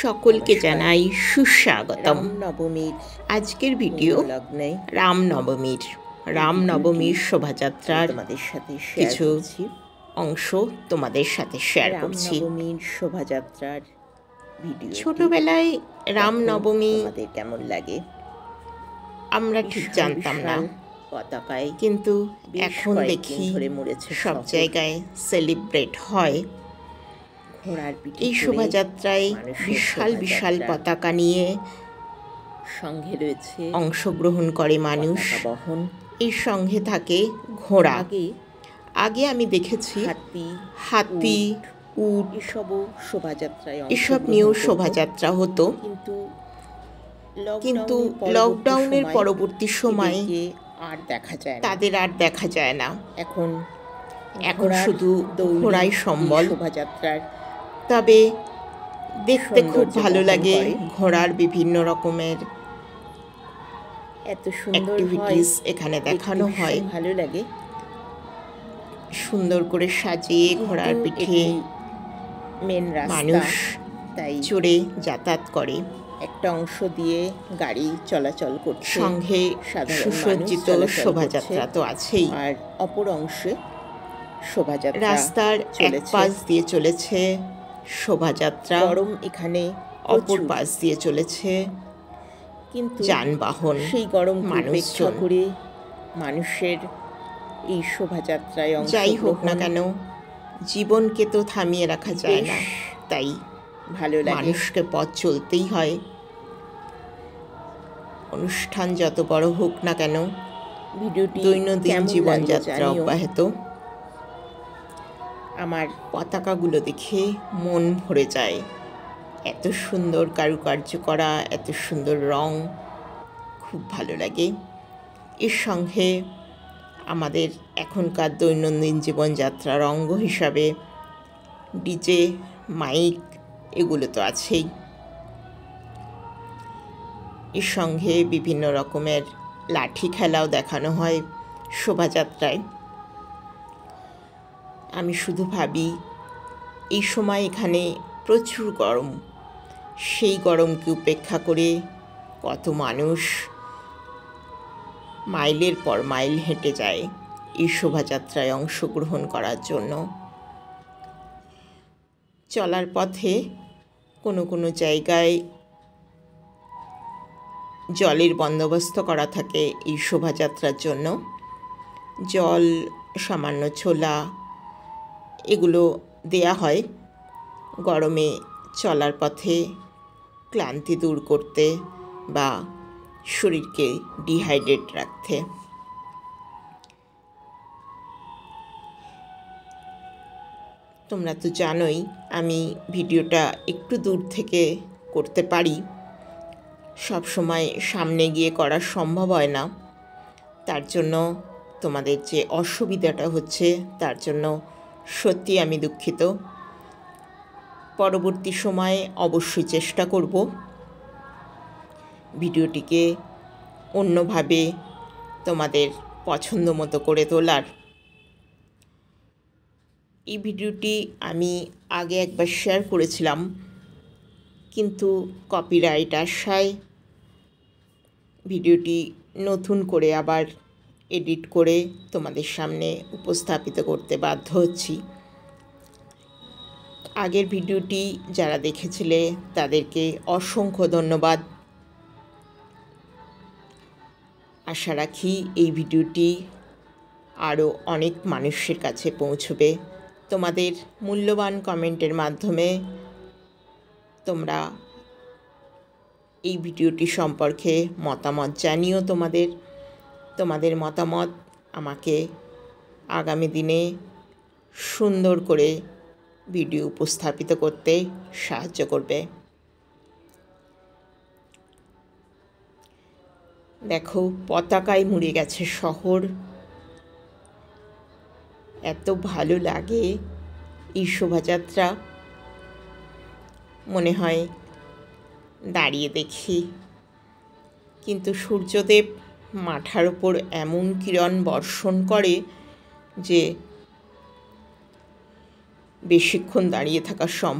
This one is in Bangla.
সকলকে জানাই সুস্বাগতম। রামনবমীর আজকের ভিডিও লগ্নে রামনবমীর শোভাযাত্রার তোমাদের সাথে কিছু অংশ তোমাদের সাথে শেয়ার করছি। রামনবমীর শোভাযাত্রার ভিডিও। ছোটবেলায় রামনবমী তোমাদের কেমন লাগে আমরা ঠিক জানতাম না, পতাকায় কিন্তু এখন দেখি সব জায়গায় সেলিব্রেট হয়। এই শোভাযাত্রায় বিশাল বিশাল পতাকা নিয়ে সঙ্গে রয়েছে অংশগ্রহণ করে মানুষ। এই সঙ্গে থাকে ঘোড়া। আগে আমি দেখেছি হাতি, উট, এসব নিয়েও শোভাযাত্রা হতো, কিন্তু লকডাউনের পরবর্তী সময়ে তাদের আর দেখা যায় না। এখন শুধু ঘোড়াই সম্বল শোভাযাত্রার। তবে দেখতে খুব ভালো লাগে। ঘোড়ার বিভিন্ন রকমের অ্যাক্টিভিটিস এখানে দেখানো হয়, ভালো লাগে। সুন্দর করে সাজিয়ে ঘোড়ার পিঠে মানুষ চড়ে যাতায়াত করে। একটা অংশ দিয়ে গাড়ি চলাচল করছে, সঙ্গে সুসজ্জিত শোভাযাত্রা তো আছেই, আর অপর অংশে শোভাযাত্রা রাস্তার এক পাশ দিয়ে চলেছে শোভাযাত্রা, এখানে অপর পাশ দিয়ে চলেছে কিন্তু যানবাহন। সেই গরম উপেক্ষা করে মানুষের এই শোভাযাত্রায় যাই হোক না কেন, জীবনকে তো থামিয়ে রাখা যায় না, তাই ভালো লাগে। মানুষকে পথ চলতেই হয়। অনুষ্ঠান যত বড় হোক না কেন, দৈনন্দিন জীবনযাত্রা অব্যাহত। আমার পতাকাগুলো দেখে মন ভরে যায়। এত সুন্দর কারুকার্য করা, এত সুন্দর রং, খুব ভালো লাগে। এর সঙ্গে আমাদের এখনকার দৈনন্দিন জীবনযাত্রার অঙ্গ হিসাবে ডিজে, মাইক এগুলো তো আছেই। এর সঙ্গে বিভিন্ন রকমের লাঠি খেলাও দেখানো হয় শোভাযাত্রায়। আমি শুধু ভাবি, এই সময় এখানে প্রচুর গরম, সেই গরমকে উপেক্ষা করে কত মানুষ মাইলের পর মাইল হেঁটে যায় এই শোভাযাত্রায় অংশগ্রহণ করার জন্য। চলার পথে কোনো কোনো জায়গায় জলের বন্দোবস্ত করা থাকে এই শোভাযাত্রার জন্য। জল, সামান্য ছোলা এগুলো দেয়া হয় গরমে চলার পথে ক্লান্তি দূর করতে বা শরীরকে ডিহাইড্রেট রাখতে। তোমরা তো জানোই আমি ভিডিওটা একটু দূর থেকে করতে পারি, সব সময় সামনে গিয়ে করা সম্ভব হয় না। তার জন্য তোমাদের যে অসুবিধাটা হচ্ছে তার জন্য সত্যি আমি দুঃখিত। পরবর্তী সময়ে অবশ্যই চেষ্টা করব ভিডিওটিকে অন্যভাবে তোমাদের পছন্দ মতো করে তোলার। এই ভিডিওটি আমি আগে একবার শেয়ার করেছিলাম, কিন্তু কপিরাইট আসায় ভিডিওটি নতুন করে আবার এডিট করে তোমাদের সামনে উপস্থাপিত করতে বাধ্য হচ্ছি। আগের ভিডিওটি যারা দেখেছিলে তাদেরকে অসংখ্য ধন্যবাদ। আশা রাখি এই ভিডিওটি আরও অনেক মানুষের কাছে পৌঁছবে। তোমাদের মূল্যবান কমেন্টের মাধ্যমে তোমরা এই ভিডিওটি সম্পর্কে মতামত জানিও। তোমাদের মতামত আমাকে আগামী দিনে সুন্দর করে ভিডিও উপস্থাপিত করতে সাহায্য করবে। দেখো, পতাকায় মুড়ে গেছে শহর। এত ভালো লাগে এই শোভাযাত্রা, মনে হয় দাঁড়িয়ে দেখি। কিন্তু সূর্যদেব মাথার ওপর এমন কিরণ বর্ষণ করে যে বেশিক্ষণ দাঁড়িয়ে থাকা সম্ভব